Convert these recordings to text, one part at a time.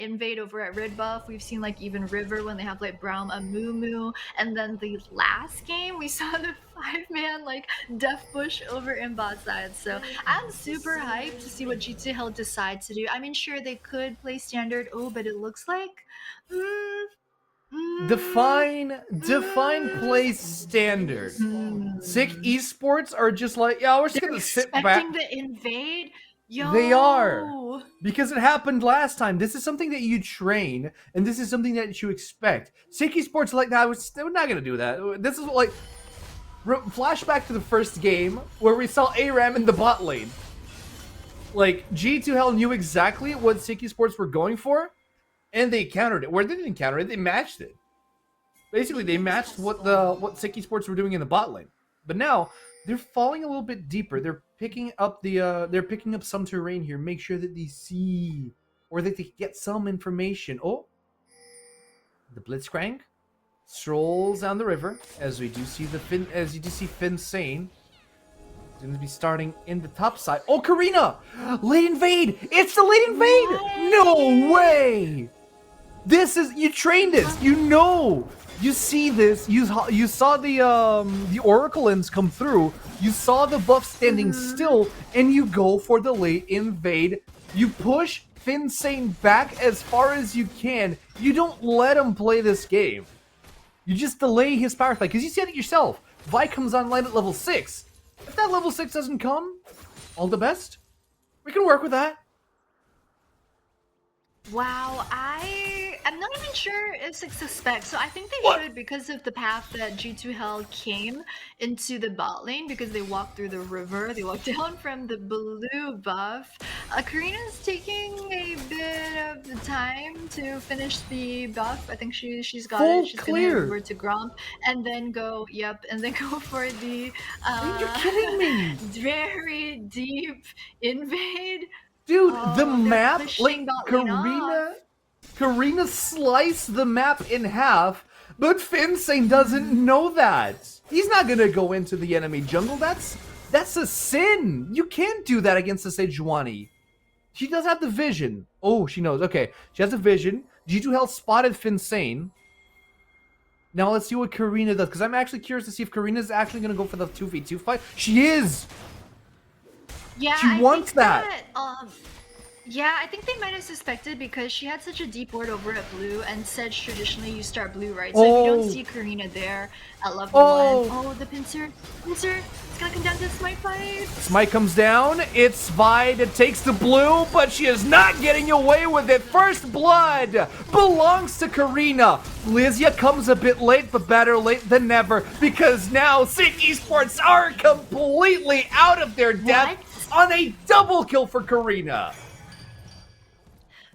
invade over at Red Buff. We've seen like even River when they have like Braum and Moo, and then the last game we saw the 5-man like Death Bush over in bot side. So I'm super hyped to see what G2 Hell decides to do. I mean, sure they could play standard, but it looks like define play standard. SIC Esports are just like, yeah, we're just they're gonna sit expecting back. the invade. Yo. They are. Because it happened last time. This is something that you train, and this is something that you expect. SIC Esports like that, we're not gonna do that. This is like flashback to the first game where we saw ARAM in the bot lane. Like G2 Hell knew exactly what SIC Esports were going for, and they countered it. Where they didn't counter it, they matched it. Basically, they matched what SIC Esports were doing in the bot lane. But now they're falling a little bit deeper. They're picking up some terrain here. Make sure that they see or that they get some information. Oh, the Blitzcrank strolls down the river as you do see Finn Sane. He's going to be starting in the top side. Oh, Karina! Late invade! It's the late invade! What? No way! This is, you trained this. You know. You see this. You saw the Oracle ends come through. You saw the buff standing still, and you go for the late invade. You push Finn Sane back as far as you can. You don't let him play this game. You just delay his power play, because you said it yourself. Vi comes online at level 6. If that level 6 doesn't come, all the best. We can work with that. Wow, I'm not even sure if SIC suspects. So I think they should, because of the path that G2 Hell came into the bot lane, because they walked through the river, they walked down from the blue buff. Karina's taking a bit of the time to finish the buff. I think she's got Full it. She's clear. gonna over to Gromp and then go for the Are you kidding me? very deep invade. Dude, the map, like, Karina sliced the map in half, but Finn Sane doesn't know that. He's not gonna go into the enemy jungle. That's a sin. You can't do that against the Sejuani. She does have the vision. Oh, she knows. Okay, she has the vision. G2 Hell spotted Finn Sane. Now let's see what Karina does, because I'm actually curious to see if Karina's actually gonna go for the 2v2 fight. She is! Yeah, she wants that. Yeah, I think they might have suspected because she had such a deep ward over at blue, and said traditionally you start blue, right? So if you don't see Karina there at level 1, the pincer, it's gonna come down to the smite fight. Smite comes down, it's Vi that takes the blue, but she is not getting away with it. First blood belongs to Karina. Lysia comes a bit late, but better late than never, because now SIC Esports are completely out of their depth on a double kill for Karina.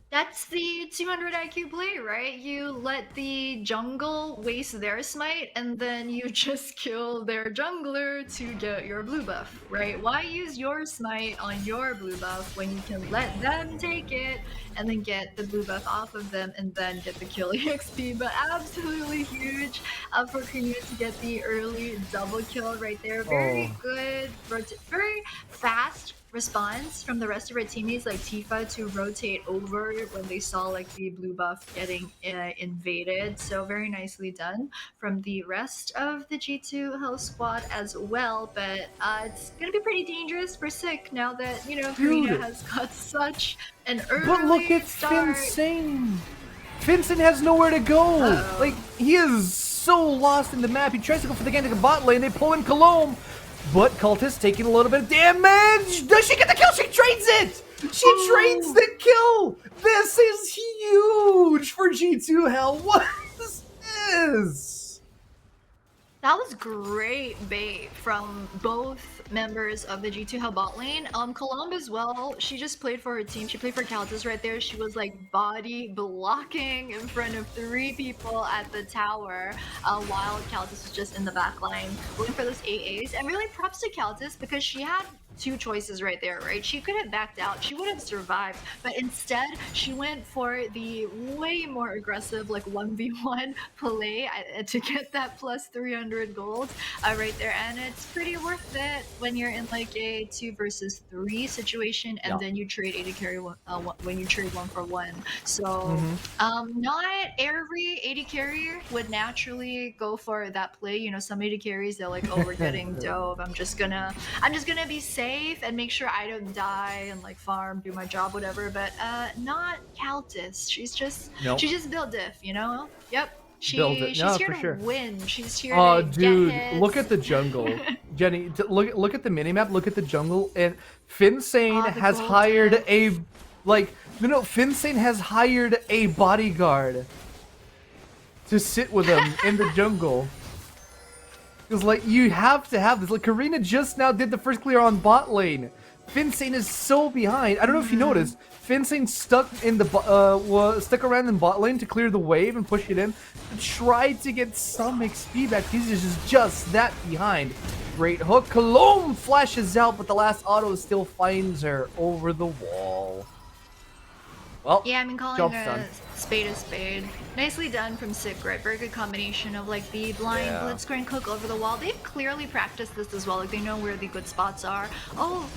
That's the 200 IQ play, right? You let the jungle waste their smite, and then you just kill their jungler to get your blue buff, right? Why use your smite on your blue buff when you can let them take it and then get the blue buff off of them and then get the kill EXP? But absolutely huge for Karina to get the early double kill right there. Very good, very fast response from the rest of our teammates like Tifa to rotate over when they saw like the blue buff getting invaded. So very nicely done from the rest of the G2 Hell squad as well. But it's gonna be pretty dangerous for SIC now that, you know, Karina has got such an early But look at Finn Sane. Finn Sane has nowhere to go. Like, he is so lost in the map. He tries to go for the Gantic bot lane. They pull in Cologne. But Cultist taking a little bit of damage. Does she get the kill? She trades it! She trades the kill! This is huge for G2 Hell. What is this? That was great bait from both members of the G2 Hell bot lane. Colombe as well, she just played for her team. She played for Caltus right there. She was like body blocking in front of 3 people at the tower while Caltus was just in the back line looking for those AAs. And really props to Caltus because she had two choices right there, right? She could have backed out. She would have survived. But instead, she went for the way more aggressive, like 1v1 play to get that plus 300 gold right there. And it's pretty worth it when you're in like a 2 versus 3 situation, and Yeah. then you trade AD carry when you trade 1 for 1. So not every AD carrier would naturally go for that play. You know, some AD carries, they're like, oh, we're getting dove. I'm just gonna be safe and make sure I don't die and like farm, do my job, whatever. But not Caltis. She's just Nope. built diff, you know? Yep. Build it. She's No, here for to sure. win. She's here Oh, to dude, get hits. look at the jungle. Jenny, look at the minimap, look at the jungle, and Finsane The has gold hired diff. a, like, no, Finsane has hired a bodyguard to sit with him in the jungle. Because, like, you have to have this. Like, Karina just now did the first clear on bot lane. Finsane is so behind. I don't know if you noticed. Finsane stuck in the stuck around in bot lane to clear the wave and push it in. Tried to get some XP back. He's just that behind. Great hook. Cologne flashes out, but the last auto still finds her over the wall. Well, Yeah, I've been calling job's a done. spade. Nicely done from SIC, right? Very good combination of like the blind Yeah. blitzcrank hook over the wall. They've clearly practiced this as well. Like they know where the good spots are. Oh,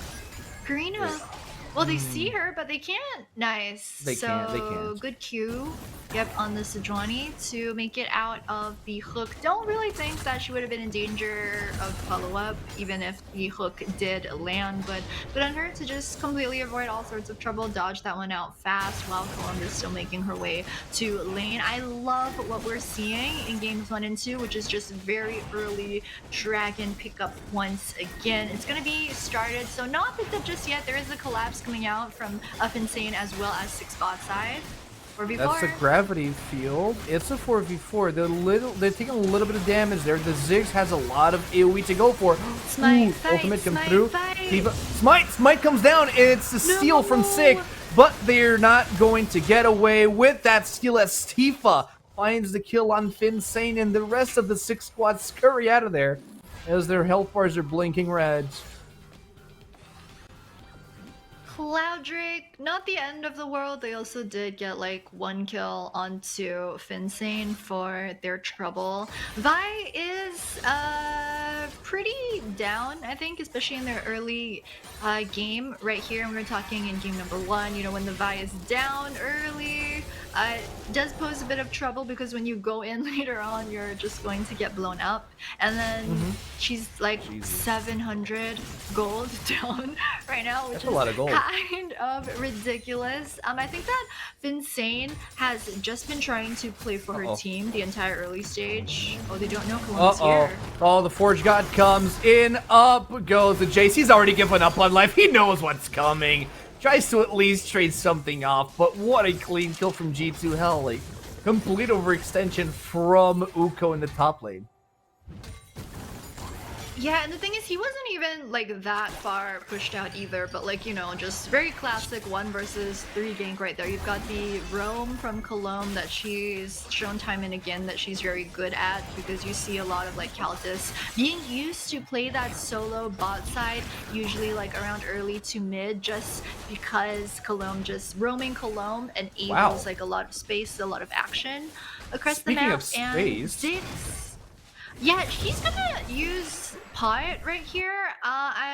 Karina. Well, they see her, but they can't. Nice. They can't. Good Q. Yep, on the Sejuani to make it out of the hook. Don't really think that she would have been in danger of follow-up, even if the hook did land. But good on her to just completely avoid all sorts of trouble, dodge that one out fast while Columbus still making her way to lane. I love what we're seeing in games 1 and 2, which is just very early dragon pickup once again. It's going to be started, so not picked up just yet. There is a collapse coming out from Up Insane as well as 6 bot side. 4v4. That's a gravity field. It's a 4v4. They're taking a little bit of damage there. The Ziggs has a lot of AoE to go for. Smite, fight, ultimate comes smite, through. fight. Diva, Smite comes down, and it's the steal from Sig, but they're not going to get away with that steal as Tifa finds the kill on Finsane, and the rest of the 6 squad scurry out of there as their health bars are blinking red. Cloud Drake, not the end of the world. They also did get like 1 kill onto Finsane for their trouble. Vi is pretty down, I think, especially in their early game right here. And we're talking in game number 1, you know, when the Vi is down early, it does pose a bit of trouble because when you go in later on, you're just going to get blown up. And then she's like 700 gold down right now, which That's is a lot of gold. kind of ridiculous. I think that Finsane has just been trying to play for her team the entire early stage. Oh, they don't know Columba's here. Oh, the Forge God comes in. Up goes the Jace. He's already given up on life. He knows what's coming. Tries to at least trade something off, but what a clean kill from G2. Hell, like, complete overextension from Uko in the top lane. Yeah, and the thing is, he wasn't even like that far pushed out either, but like, you know, just very classic 1 versus 3 gank right there. You've got the roam from Cologne that she's shown time and again that she's very good at, because you see a lot of like Caltis being used to play that solo bot side, usually like around early to mid, just because Cologne just roaming Cologne enables like a lot of space, a lot of action across the map. Speaking of space, Ziggs, yeah, he's gonna use Pot right here,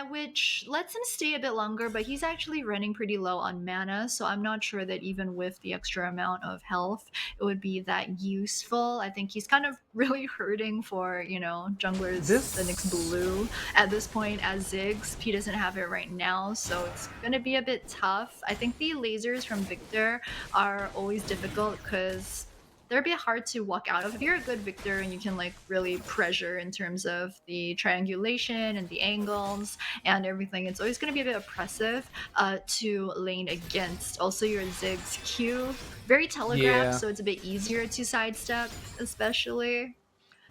which lets him stay a bit longer, but he's actually running pretty low on mana, so I'm not sure that even with the extra amount of health, it would be that useful. I think he's kind of really hurting for, you know, junglers the next blue at this point as Ziggs. He doesn't have it right now, so it's gonna be a bit tough. I think the lasers from Victor are always difficult because they're a bit hard to walk out of. If you're a good Victor and you can like really pressure in terms of the triangulation and the angles and everything, it's always going to be a bit oppressive to lane against. Also, your Ziggs Q, very telegraphed, so it's a bit easier to sidestep, especially.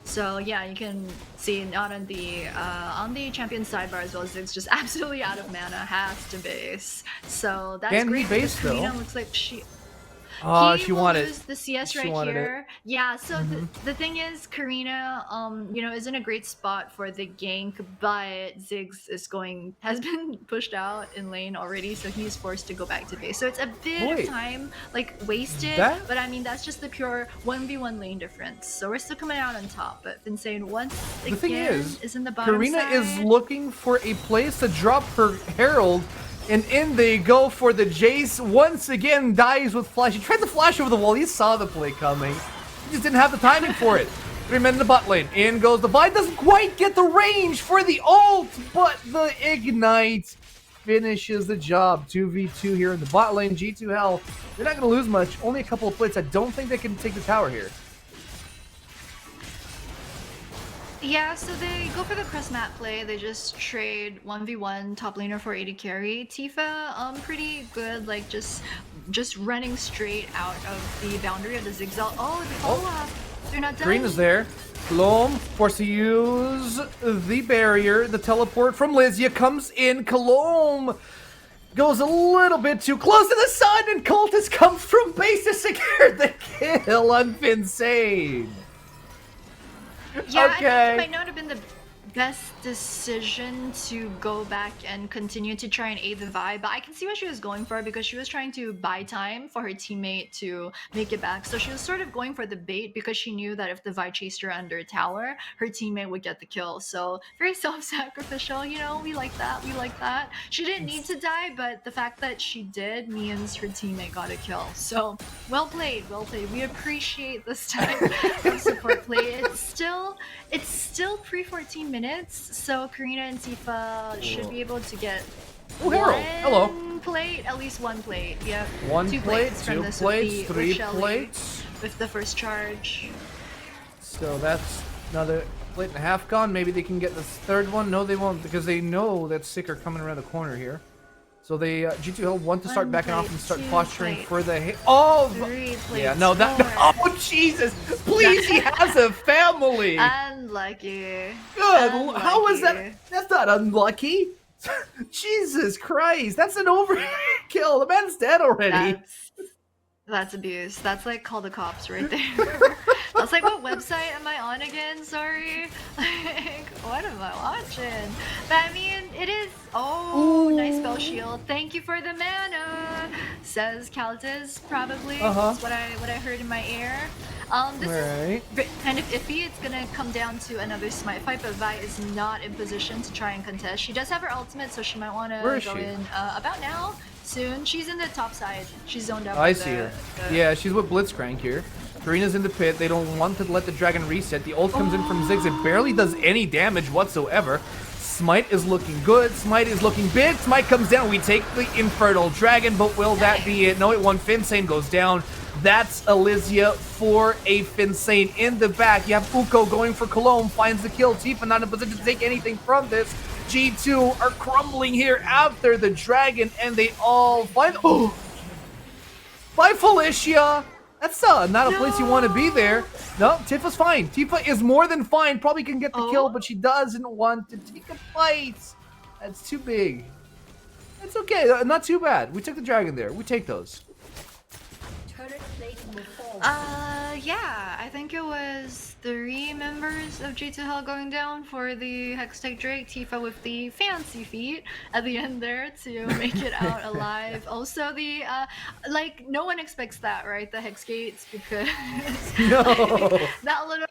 So yeah, you can see not on the champion sidebar as well, Ziggs just absolutely out of mana, has to base. So that's Can great. he base, Karina though? looks like she. Oh, He she will wanted. lose the CS She right wanted it. here. Yeah, so the thing is, Karina, you know, is in a great spot for the gank, but Ziggs has been pushed out in lane already, so he's forced to go back to base. So it's a bit of Wait. time like wasted, That- but I mean that's just the pure 1v1 lane difference. So we're still coming out on top. But Insane once The again thing is in the bottom Karina side. is looking for a place to drop her Herald, and in they go for the Jace. Once again, dies with flash. He tried to flash over the wall. He saw the play coming. He just didn't have the timing for it. 3 men in the bot lane. In goes the Vine. Doesn't quite get the range for the ult, but the Ignite finishes the job. 2v2 here in the bot lane. G2 Hell, they're not going to lose much. Only a couple of plates. I don't think they can take the tower here. Yeah, so they go for the cross map play. They just trade 1v1 top laner for 80 carry. Tifa, pretty good, like just running straight out of the boundary of the zigzag. Oh, the follow-up. They're not done. Green is there. Cologne forced to use the barrier. The teleport from Lysia comes in. Cologne goes a little bit too close to the sun, and Cultist comes from base to secure the kill on Insane. Yeah, Okay. I think it might not have been the best decision to go back and continue to try and aid the Vi, but I can see what she was going for because she was trying to buy time for her teammate to make it back. So she was sort of going for the bait because she knew that if the Vi chased her under a tower, her teammate would get the kill. So very self-sacrificial, you know, we like that, we like that. She didn't need to die, but the fact that she did means her teammate got a kill. So well played, well played. We appreciate this type of support play. It's still pre-14 minutes, so Karina and Tifa should be able to get Oh, Harold. Hello. one plate, at least one plate. Yep. One Two plate, plates from two this plates, with three Shelly plates. with the first charge. So that's another plate and a half gone. Maybe they can get this third one. No, they won't, because they know that SIC are coming around the corner here. So they G2 Hill want to start One backing off plate, and start two posturing plate, for the hit. Oh, three plates. yeah, no, that. four. Oh, Jesus! Please, he has a family. Unlucky. Good. How is that? Unlucky. That's not unlucky. Jesus Christ! That's an overkill. The man's dead already. That's abuse. That's like call the cops right there. That's like, what website am I on again? Sorry. Like, what am I watching? But I mean, it is. Oh, Ooh. nice spell shield. Thank you for the mana, says Caltis. Probably. That's what I heard in my ear. This is kind of iffy. It's gonna come down to another smite fight, but Vi is not in position to try and contest. She does have her ultimate, so she might want to go in about now. Soon. She's in the top side. She's zoned out. I see her. Yeah, she's with Blitzcrank here. Karina's in the pit. They don't want to let the dragon reset. The ult comes in from Ziggs. It barely does any damage whatsoever. Smite is looking good. Smite is looking big. Smite comes down. We take the Infernal Dragon, but will that be it? No, it won. Finsane goes down. That's Elysia for a Finsane in the back. You have Uko going for Cologne. Finds the kill. Tifa not in a position to take anything from this. G2 are crumbling here after the dragon, and they all find. Oh! By Felicia! That's not a place you want to be there. No, Tifa's fine. Tifa is more than fine. Probably can get the kill, but she doesn't want to take a fight. That's too big. It's okay. Not too bad. We took the dragon there. We take those. Yeah, I think it was 3 members of G2 Hell going down for the Hextech Drake. Tifa with the fancy feet at the end there to make it out alive. Also the, like, no one expects that, right? The Hex Gates, because No. that little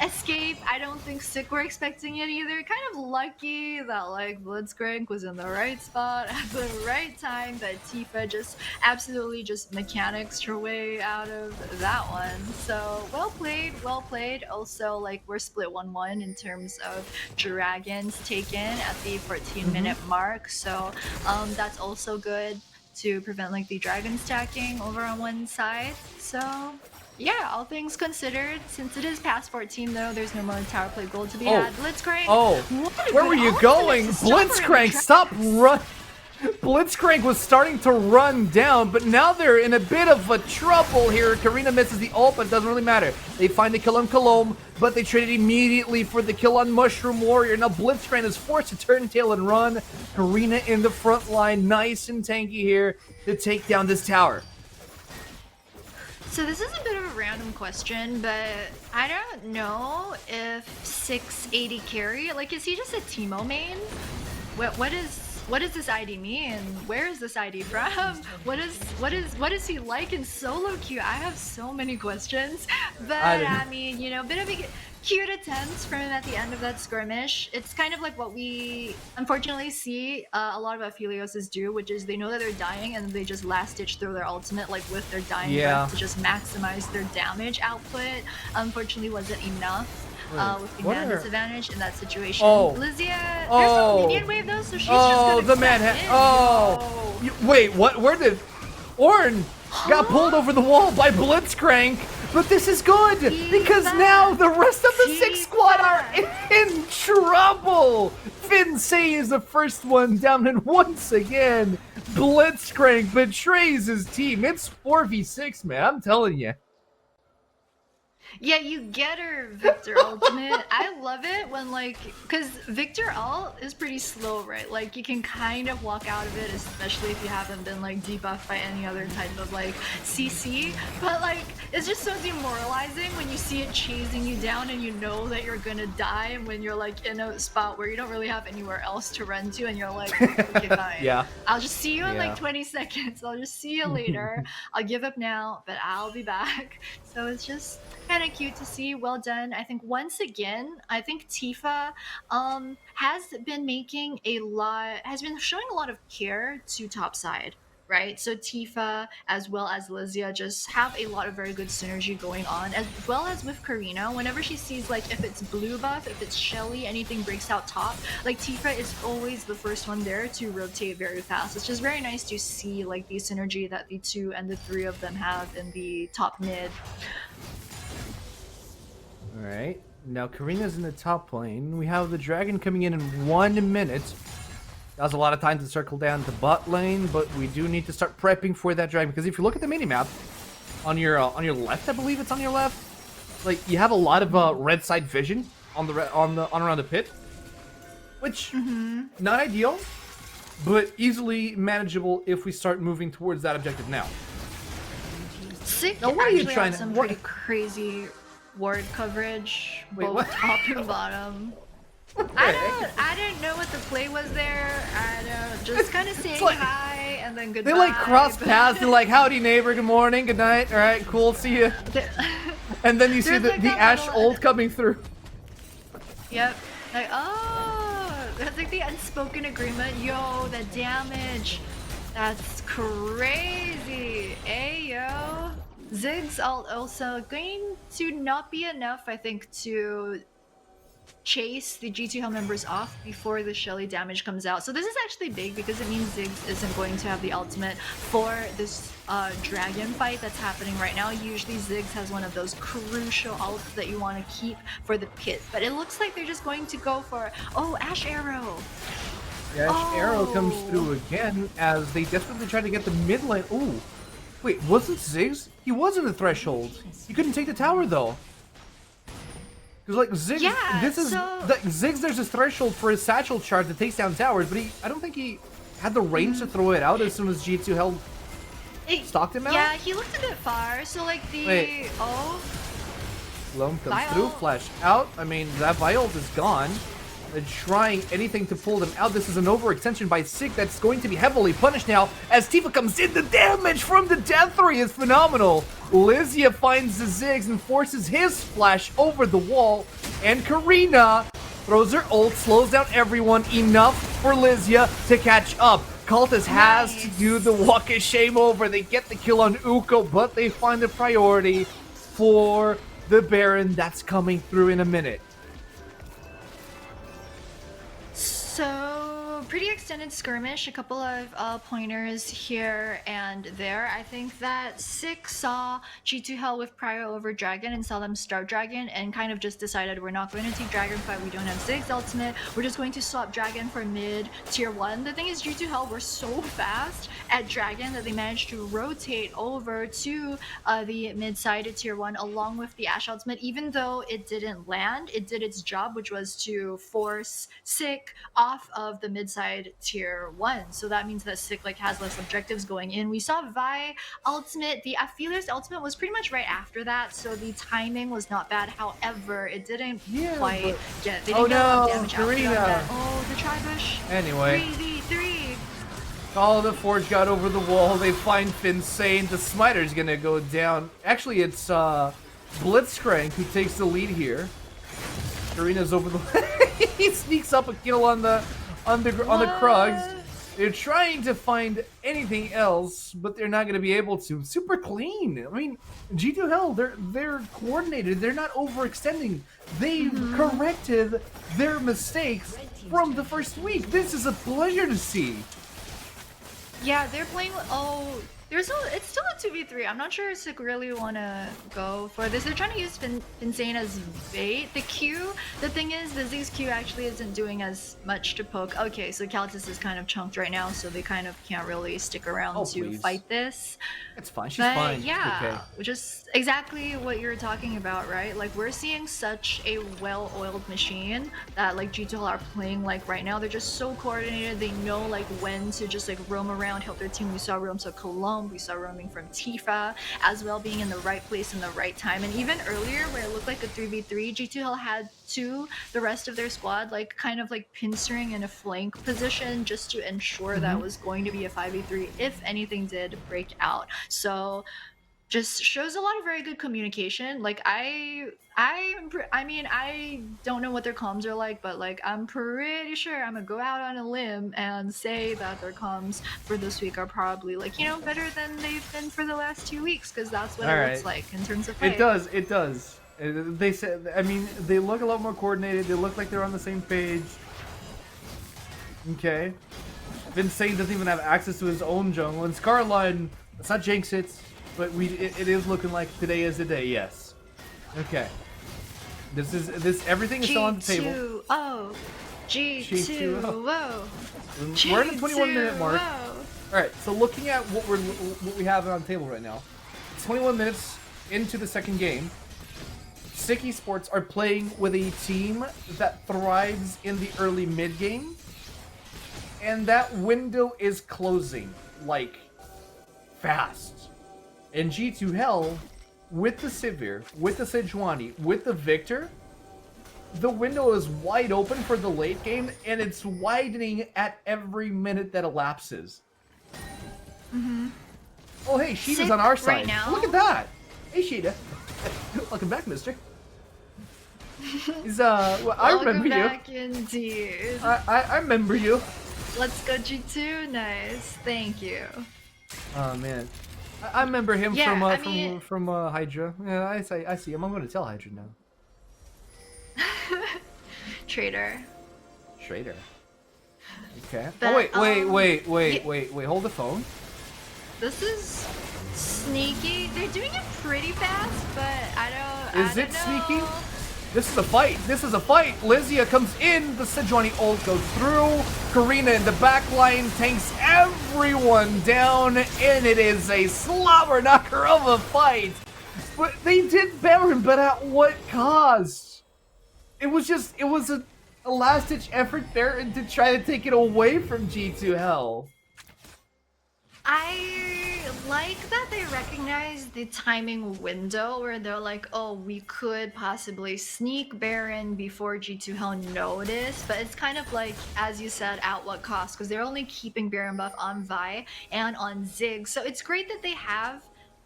escape, I don't think SIC were expecting it either. Kind of lucky that, like, Blitzcrank was in the right spot at the right time, that Tifa just absolutely just mechanics her way out of that one. So well played, well played. Also, like, we're split 1-1 in terms of dragons taken at the 14-minute mark. So that's also good to prevent like the dragon stacking over on one side. So yeah, all things considered, since it is past 14 though, there's no more tower play gold to be had. Blitzcrank. Oh, where were you going? Blitzcrank, stop run. Blitzcrank was starting to run down, but now they're in a bit of a trouble here. Karina misses the ult, but it doesn't really matter. They find the kill on Cologne, but they traded immediately for the kill on Mushroom Warrior. Now Blitzcrank is forced to turn tail and run. Karina in the front line, nice and tanky here to take down this tower. So this is a bit of a random question, but I don't know if 680 carry, like, is he just a Teemo main? What does this ID mean? Where is this ID from? What is he like in solo queue? I have so many questions, but I mean, you know, bit of a cute attempts from him at the end of that skirmish. It's kind of like what we unfortunately see a lot of Aphelioses do, which is they know that they're dying and they just last ditch throw their ultimate like with their dying breath to just maximize their damage output. Unfortunately, wasn't enough. With the man disadvantage in that situation. Lysia, there's no minion wave though, so she's just gonna the man wait, what? Where did Ornn got pulled over the wall by Blitzcrank? But this is good because now the rest of the 6 squad are in trouble. Finsei is the first one down, and once again, Blitzcrank betrays his team. It's 4v6, man. I'm telling you. Yeah, you get her Victor ultimate. I love it when like, cause Victor ult is pretty slow, right? Like you can kind of walk out of it, especially if you haven't been like debuffed by any other type of like CC. But like, it's just so demoralizing when you see it chasing you down and you know that you're gonna die, and when you're like in a spot where you don't really have anywhere else to run to, and you're like, okay, fine. Yeah. I'll just see you in like 20 seconds. I'll just see you later. I'll give up now, but I'll be back. So it's just kind of cute to see. Well done. I think once again, I think Tifa has been showing a lot of care to topside, right? So Tifa as well as Lysia just have a lot of very good synergy going on, as well as with Karina. Whenever she sees like if it's blue buff, if it's Shelly, anything breaks out top, like Tifa is always the first one there to rotate very fast. It's just very nice to see like the synergy that the 2 and the 3 of them have in the top mid. Alright, now Karina's in the top lane. We have the dragon coming in 1 minute. That was a lot of time to circle down to bot lane, but we do need to start prepping for that dragon, because if you look at the minimap, on your left, I believe it's on your left, like you have a lot of red side vision on around the pit, which not ideal, but easily manageable if we start moving towards that objective now. SIC actually has some pretty crazy ward coverage, both top and bottom. I don't know what the play was there. I don't, just kind of saying like, hi and then goodbye. They like cross paths. They're like, howdy neighbor, good morning, good night. All right, cool, see you. And then you see the Ashe ult coming through. Yep. Like, oh, that's like the unspoken agreement. Yo, the damage. That's crazy. Ayo. Ziggs ult also going to not be enough, I think, to chase the G2 Hell members off before the Shelly damage comes out. So this is actually big because it means Ziggs isn't going to have the ultimate for this dragon fight that's happening right now. Usually Ziggs has one of those crucial ults that you want to keep for the pit, but it looks like they're just going to go for, Ashe Arrow. The Ashe Arrow comes through again as they desperately try to get the mid lane. Ooh. Wait, wasn't Ziggs? He was in the threshold. He couldn't take the tower though. Because like Ziggs, Ziggs. There's this threshold for his satchel charge that takes down towers, but I don't think he had the range to throw it out as soon as G2 held stalked him out. Yeah, he looked a bit far. So like the Loam comes through, flash out. I mean that Viol is gone. They're trying anything to pull them out. This is an overextension by SIC that's going to be heavily punished now as Tifa comes in. The damage from the death ray is phenomenal. Lysia finds the Ziggs and forces his flash over the wall. And Karina throws her ult, slows down everyone enough for Lysia to catch up. Cultist has to do the walk of shame over. They get the kill on Uko, but they find the priority for the Baron that's coming through in a minute. So, pretty extended skirmish, a couple of pointers here and there. I think that SIC saw G2 Hell with Prior over Dragon and saw them start Dragon and kind of just decided we're not going to take Dragon fight, we don't have Ziggs ultimate, we're just going to swap Dragon for mid tier 1. The thing is G2 Hell were so fast at Dragon that they managed to rotate over to the mid-sided tier 1 along with the Ashe ultimate. Even though it didn't land, it did its job, which was to force SIC off of the mid-side inside tier 1. So that means that SIC like has less objectives going in. We saw Vi ultimate. The Aphelios ultimate was pretty much right after that, so the timing was not bad. However, it didn't quite get. They didn't get enough damage out on that. Oh, the Tribush. Anyway. 3v3. All the Forge got over the wall. They find Finsane. The Smiter's gonna go down. Actually, it's Blitzcrank who takes the lead here. Karina's over the. He sneaks up a kill on the Krugs. They're trying to find anything else, but they're not gonna be able to. Super clean. I mean, G2 Hell, they're coordinated. They're not overextending. They've corrected their mistakes from the first week. This is a pleasure to see. Yeah, they're playing. Oh, it's still a 2v3. I'm not sure SIC really want to go for this. They're trying to use Insane as bait. The thing is, the Ziggs Q actually isn't doing as much to poke. Okay, so Caltus is kind of chunked right now, so they kind of can't really stick around to fight this. It's fine. She's fine. Yeah, okay. Which is exactly what you're talking about, right? Like, we're seeing such a well-oiled machine that like G2 are playing like right now. They're just so coordinated. They know like when to just like roam around, help their team. We saw roams of Cologne. We saw roaming from Tifa as well, being in the right place in the right time. And even earlier where it looked like a 3v3, G2L had the rest of their squad like kind of like pincering in a flank position just to ensure that was going to be a 5v3 if anything did break out. So just shows a lot of very good communication. Like I mean, I don't know what their comms are like, but like I'm pretty sure I'm gonna go out on a limb and say that their comms for this week are probably like, you know, better than they've been for the last 2 weeks, because that's what it looks like in terms of play. It does. They said, I mean, they look a lot more coordinated. They look like they're on the same page. Okay. Insane doesn't even have access to his own jungle. And Scarline, let's not jinx it, but it is looking like today is the day, yes. Okay. Everything is still on the table. G2O. G2O. We're at the 21-minute mark. Alright, so looking at what we have on the table right now. 21 minutes into the second game. SIC Esports are playing with a team that thrives in the early mid game. And that window is closing, like, fast. And G2 Hell, with the Sivir, with the Sejuani, with the Victor, the window is wide open for the late game, and it's widening at every minute that elapses. Oh, hey, Sheeta's on our side. Right now. Look at that. Hey, Sheeta. Welcome back, mister. He's, well, I remember you. Welcome back indeed. I remember you. Let's go G2. Nice. Thank you. Oh, man. I remember him from Hydra. Yeah, I see him. I'm going to tell Hydra now. Traitor. Okay. But, oh, wait. Hold the phone. This is sneaky. They're doing it pretty fast, but I don't know. Sneaky? This is a fight. Lysia comes in. The Sejuani ult goes through. Karina in the back line tanks everyone down. And it is a slobber knocker of a fight. But they did Baron, but at what cost? It was a last-ditch effort there to try to take it away from G2 Hell. I like that they recognize the timing window where they're like, oh, we could possibly sneak Baron before G2 Hell notice, but it's kind of like, as you said, at what cost, because they're only keeping Baron buff on Vi and on Ziggs. So it's great that they have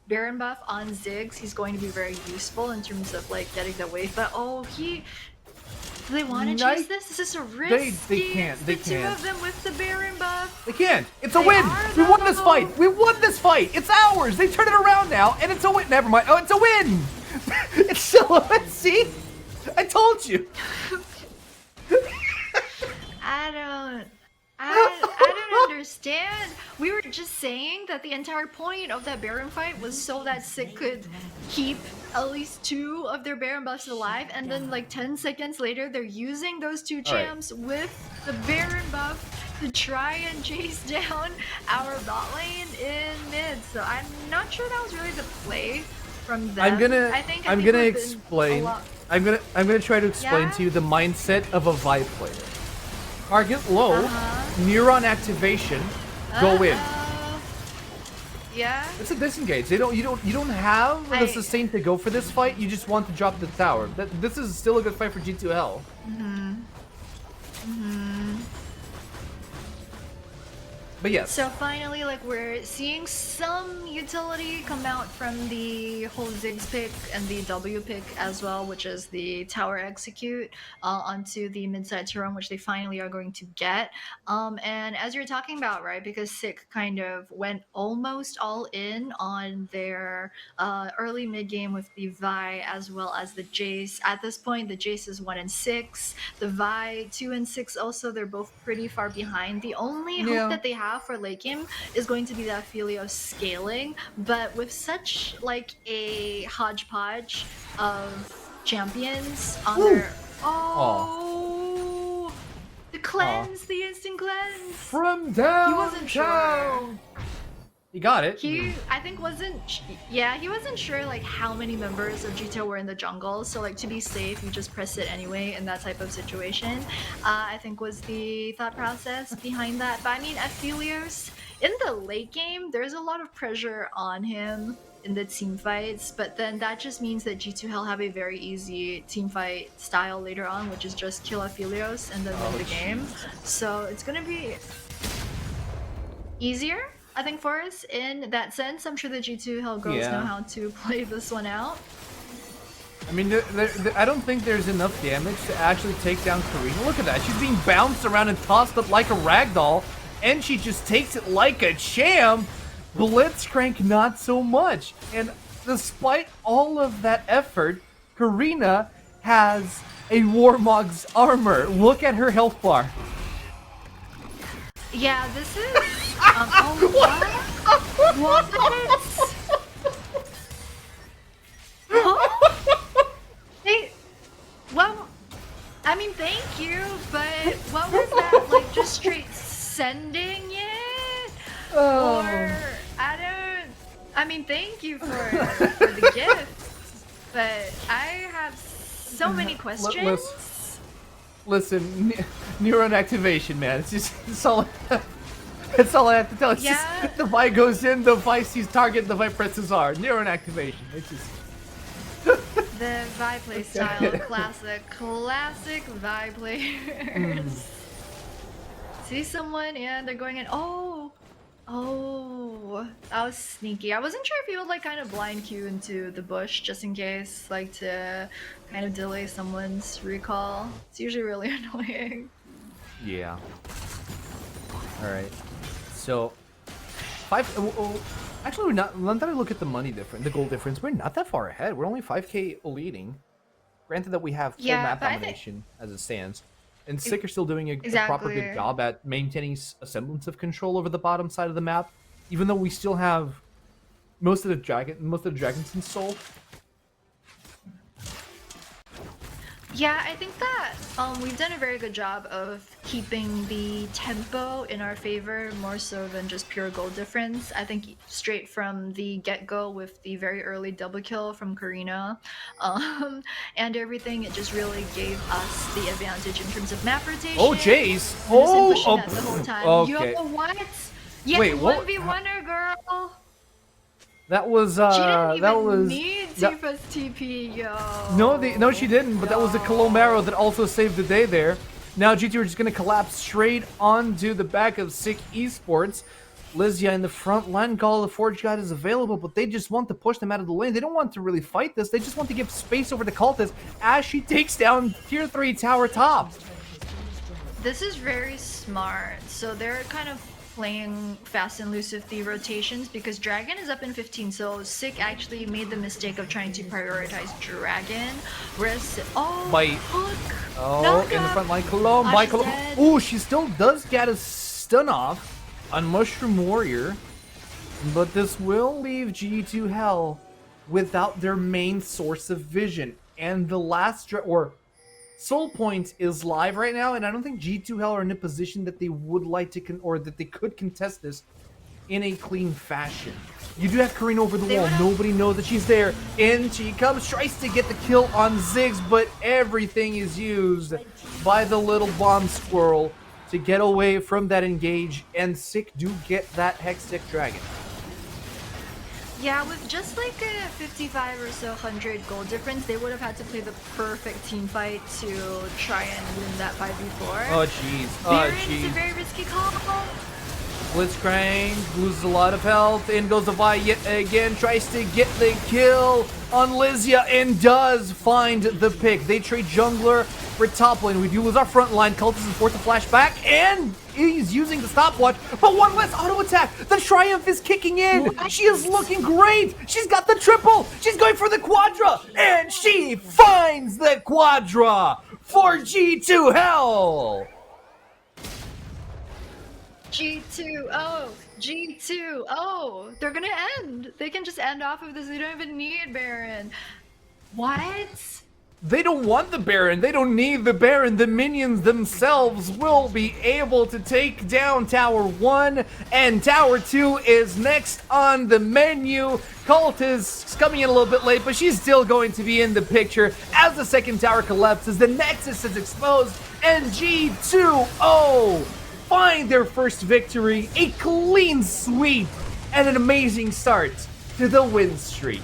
Baron buff on Ziggs. He's going to be very useful in terms of like getting the wave, but do they want to chase this? Is this a risk? They can't. The two of them with the Baron buff. They can't. It's a win. We won this fight. We won this fight. It's ours. They turn it around now, and it's a win. Never mind. Oh, it's a win. It's still a win. See? I told you. I don't understand. We were just saying that the entire point of that Baron fight was so that SIC could keep at least 2 of their Baron buffs alive, and then like 10 seconds later they're using those 2 champs with the Baron buff to try and chase down our bot lane in mid. So I'm not sure that was really the play from them. I'm gonna explain. I'm gonna try to explain to you the mindset of a Vi player. Target low, neuron activation, go in. Yeah. It's a disengage. You don't have the sustain to go for this fight. You just want to drop the tower. This is still a good fight for G2L. But yes. So finally, like, we're seeing some utility come out from the whole Ziggs pick and the W pick as well, which is the tower execute onto the mid-side Tyrone, which they finally are going to get. And as you're talking about, right, because SIC kind of went almost all in on their early mid-game with the Vi as well as the Jace. At this point, the Jace is 1 and 6. The Vi 2 and 6 also, they're both pretty far behind. The only hope that they have for late game is going to be that Aphelios scaling, but with such like a hodgepodge of champions on their the cleanse, the instant cleanse from down. He wasn't sure. He got it. I think he wasn't sure like how many members of G2 were in the jungle, so like to be safe, you just press it anyway in that type of situation. I think was the thought process behind that. But I mean, Aphelios, in the late game, there's a lot of pressure on him in the team fights, but then that just means that G2L have a very easy team fight style later on, which is just kill Aphelios and then win the game. So it's gonna be easier, I think, for us in that sense. I'm sure the G2L girls know how to play this one out. I mean, I don't think there's enough damage to actually take down Karina. Look at that. She's being bounced around and tossed up like a ragdoll, and she just takes it like a champ. Blitzcrank, not so much. And despite all of that effort, Karina has a Warmog's armor. Look at her health bar. Yeah, this is... What? Hey, well, I mean, thank you, but what was that? Like, just straight sending it? Or, I mean, thank you for the gift, but I have so many questions. Listen, neuron activation, man. It's all I have to tell. It's just the Vi goes in, the Vi sees target, the Vi presses R. Neuron activation. It's just the Vi play style, classic Vi players. See someone and they're going in. Oh, that was sneaky. I wasn't sure if you would like kind of blind queue into the bush just in case, like to kind of delay someone's recall. It's usually really annoying. Yeah. All right. So, actually, we're not. Let me look at the money difference, the goal difference. We're not that far ahead. We're only 5K leading. Granted that we have full map domination as it stands. And SIC are still doing a proper good job at maintaining a semblance of control over the bottom side of the map, even though we still have most of the dragons in soul. Yeah, I think that we've done a very good job of keeping the tempo in our favor more so than just pure goal difference. I think straight from the get-go with the very early double kill from Karina and everything, it just really gave us the advantage in terms of map rotation. Oh, Jace! The whole time. Okay. You have a what? Yeah, wait, 1v1er, girl! That was she didn't even need Tifa's TP, yo. No, she didn't. But that was the Colomero that also saved the day there. Now G2 are just gonna collapse straight onto the back of SIC Esports. Lysia in the front line. Gall the Forge God is available, but they just want to push them out of the lane. They don't want to really fight this. They just want to give space over to Cultist as she takes down tier 3 tower top. This is very smart. So they're kind of playing fast and loose with the rotations because Dragon is up in 15, so SIC actually made the mistake of trying to prioritize Dragon, whereas in the front line, Colombe. Oh, she still does get a stun off on Mushroom Warrior, but this will leave G2 Hell without their main source of vision, and the last Soul Point is live right now, and I don't think G2 Hell are in a position that they would like to or that they could contest this in a clean fashion. You do have Karina over the wall. Nobody knows that she's there. In she comes, tries to get the kill on Ziggs, but everything is used by the little bomb squirrel to get away from that engage, and SIC do get that Hextech Dragon. Yeah, with just like a 55 or so 100 gold difference, they would have had to play the perfect team fight to try and win that 5v4. Oh jeez, oh Baron's jeez. a very risky call. Blitzcrank loses a lot of health. In goes the Vi yet again. Tries to get the kill on Lysia and does find the pick. They trade jungler for top lane. We do lose our front line. Cultist is forced to flash back and he's using the stopwatch. But one less auto attack. The Triumph is kicking in. She is looking great. She's got the triple. She's going for the quadra. And she finds the quadra for G2 Hell. G2, G2, they're gonna end. They can just end off of this. They don't even need Baron. What? They don't want the Baron. They don't need the Baron. The minions themselves will be able to take down Tower 1, and Tower 2 is next on the menu. Cult is coming in a little bit late, but she's still going to be in the picture as the second tower collapses. The Nexus is exposed, and G2O find their first victory, a clean sweep, and an amazing start to the win streak.